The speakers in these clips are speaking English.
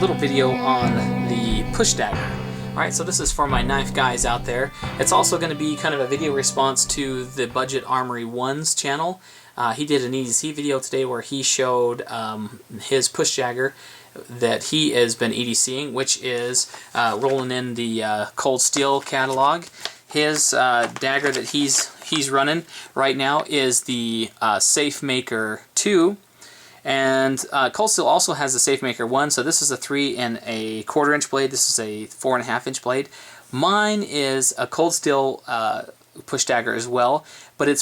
little video on the push dagger. Alright, so this is for my knife guys out there. It's also going to be kind of a video response to the Budget Armory 1's channel. He did an EDC video today where he showed his push dagger that he has been EDCing, which is rolling in the Cold Steel catalog. His dagger that he's running right now is the Safe Maker 2. And Cold Steel also has the Safe Maker 1, so this is a 3 1/4 inch blade. This is a 4 1/2 inch blade. Mine is a Cold Steel push dagger as well, but it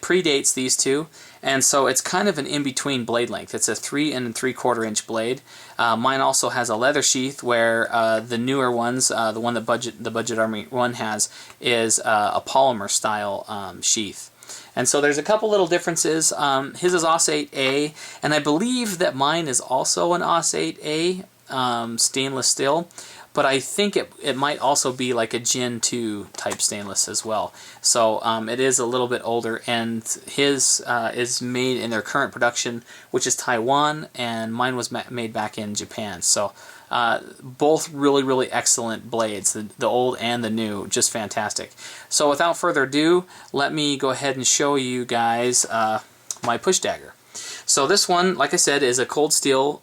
predates these two, and so it's kind of an in-between blade length. It's a 3 3/4 inch blade. Mine also has a leather sheath, where the newer ones, the one that the Budget Armory 1 has, is a polymer style sheath. And so there's a couple little differences. His is AUS 8A, and I believe that mine is also an AUS 8A stainless steel, but I think it might also be like a Gen 2 type stainless as well. So it is a little bit older, and his is made in their current production, which is Taiwan, and mine was made back in Japan. So both really excellent blades, the old and the new, just fantastic. So without further ado, let me go ahead and show you guys my push dagger. So this one, like I said, is a Cold Steel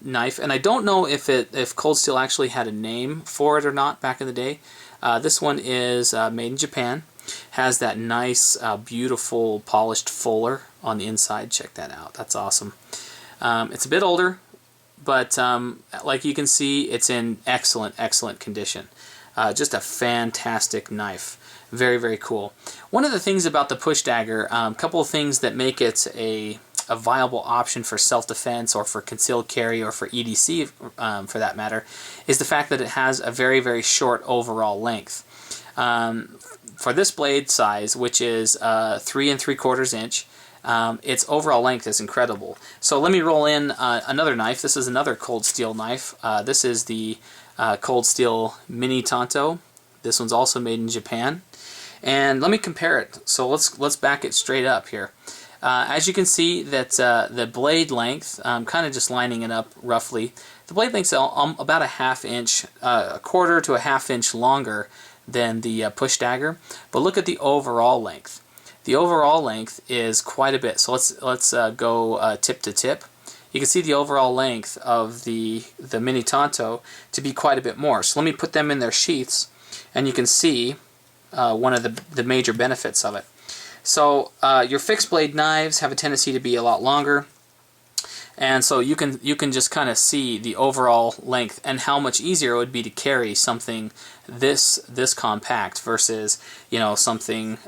knife, and I don't know if Cold Steel actually had a name for it or not back in the day. This one is made in Japan, has that nice, beautiful polished fuller on the inside. Check that out, that's awesome. It's a bit older, but like you can see, it's in excellent condition. Just a fantastic knife. Very cool. One of the things about the push dagger, a couple of things that make it a viable option for self-defense or for concealed carry or for EDC for that matter, is the fact that it has a very short overall length. For this blade size, which is 3 3/4 inch, its overall length is incredible. So let me roll in another knife. This is another Cold Steel knife. This is the Cold Steel Mini Tanto. This one's also made in Japan. And let me compare it. So let's back it straight up here. As you can see, that the blade length, kind of just lining it up roughly, the blade length is about a 1/2 inch, a 1/4 to a 1/2 inch longer than the push dagger. But look at the overall length. The overall length is quite a bit. So let's go tip to tip. You can see the overall length of the Mini Tanto to be quite a bit more. So let me put them in their sheaths, and you can see one of the major benefits of it. So your fixed blade knives have a tendency to be a lot longer, and so you can just kind of see the overall length and how much easier it would be to carry something this compact versus, you know, something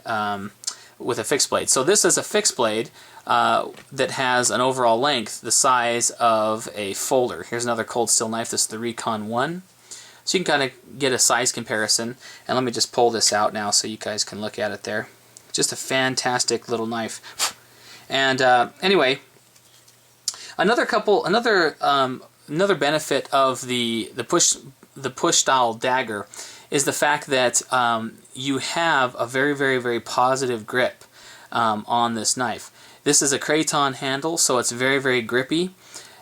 with a fixed blade. So this is a fixed blade that has an overall length the size of a folder. Here's another Cold Steel knife. This is the Recon 1. So you can kind of get a size comparison, and let me just pull this out now so you guys can look at it there. Just a fantastic little knife. And anyway, another benefit of the push style dagger is the fact that you have a very positive grip on this knife. This is a craton handle, so it's very grippy.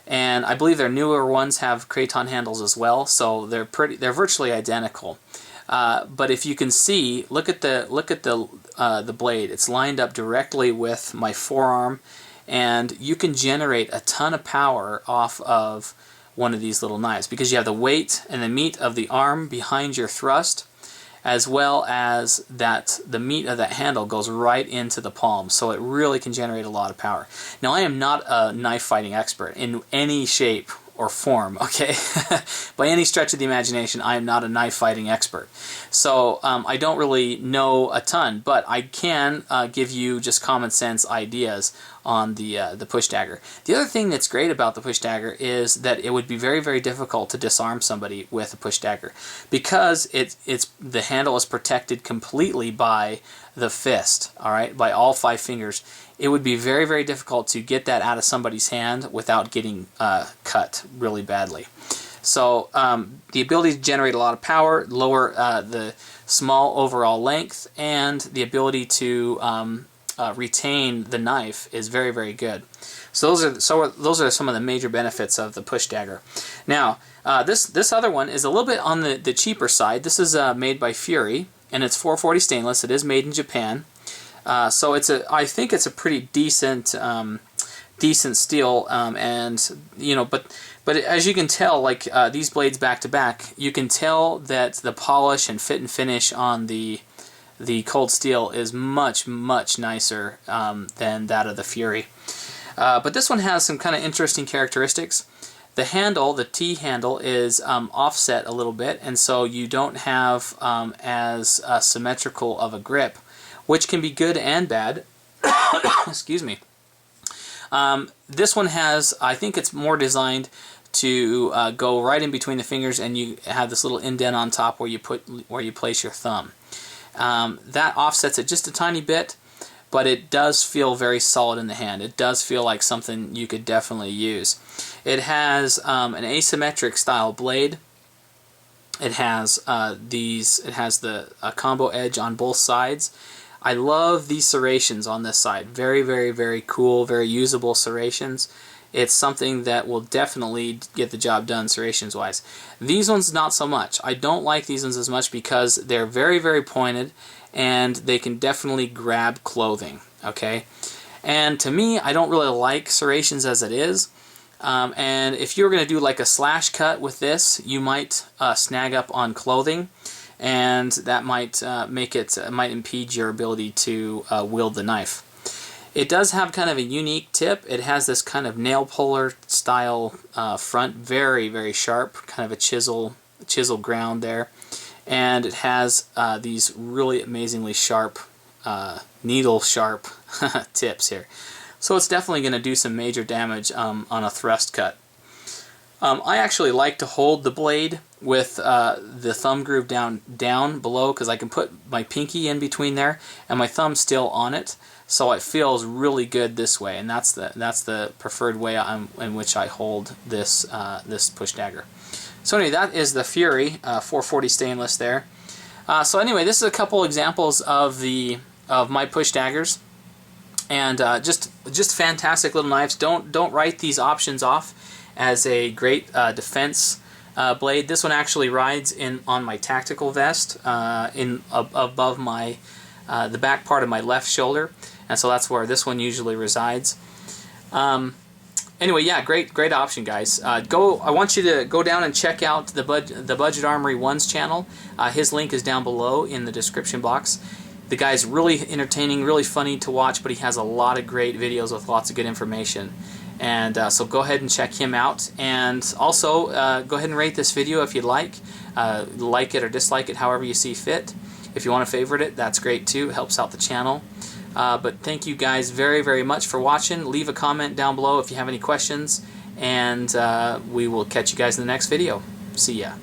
And I believe their newer ones have craton handles as well, so they're virtually identical. But if you can see, look at the blade. It's lined up directly with my forearm, and you can generate a ton of power off of one of these little knives because you have the weight and the meat of the arm behind your thrust, as well as that the meat of that handle goes right into the palm, so it really can generate a lot of power. Now, I am not a knife fighting expert in any shape or form, okay? By any stretch of the imagination, I am not a knife fighting expert. So I don't really know a ton, but I can give you just common sense ideas on the push dagger. The other thing that's great about the push dagger is that it would be very difficult to disarm somebody with a push dagger because the handle is protected completely by the fist, all right, by all 5 fingers. It would be very difficult to get that out of somebody's hand without getting cut really badly. So the ability to generate a lot of power, lower the small overall length, and the ability to retain the knife is very good. So those are some of the major benefits of the push dagger. Now, this other one is a little bit on the cheaper side. This is made by Fury, and it's 440 stainless. It is made in Japan. So I think it's a pretty decent steel, and you know, but as you can tell, like these blades back to back, you can tell that the polish and fit and finish on the cold steel is much nicer than that of the Fury. But this one has some kind of interesting characteristics. The handle, the T handle, is offset a little bit, and so you don't have as symmetrical of a grip, which can be good and bad. Excuse me. This one has, I think it's more designed to go right in between the fingers, and you have this little indent on top where you place your thumb. That offsets it just a tiny bit, but it does feel very solid in the hand. It does feel like something you could definitely use. It has an asymmetric style blade. It has a combo edge on both sides. I love these serrations on this side. Very cool, very usable serrations. It's something that will definitely get the job done serrations wise. These ones not so much. I don't like these ones as much because they're very pointed, and they can definitely grab clothing. Okay, and to me, I don't really like serrations as it is. And if you're going to do like a slash cut with this, you might snag up on clothing, and that might might impede your ability to wield the knife. It does have kind of a unique tip. It has this kind of nail puller style front, very sharp, kind of a chisel ground there, and it has these really amazingly sharp, needle sharp tips here. So it's definitely going to do some major damage on a thrust cut. I actually like to hold the blade with the thumb groove down below, because I can put my pinky in between there and my thumb still on it, so it feels really good this way, and that's the preferred way in which I hold this this push dagger. So anyway, that is the Fury 440 stainless there. So anyway, this is a couple examples of my push daggers, and just fantastic little knives. Don't write these options off as a great defense blade. This one actually rides on my tactical vest above my the back part of my left shoulder, and so that's where this one usually resides. Anyway, yeah, great option, guys. I want you to go down and check out the Budget Armory 1's channel. His link is down below in the description box. The guy's really entertaining, really funny to watch, but he has a lot of great videos with lots of good information. And so go ahead and check him out. And also, go ahead and rate this video if you'd like. Like it or dislike it, however you see fit. If you want to favorite it, that's great too. It helps out the channel. But thank you guys very much for watching. Leave a comment down below if you have any questions. And we will catch you guys in the next video. See ya.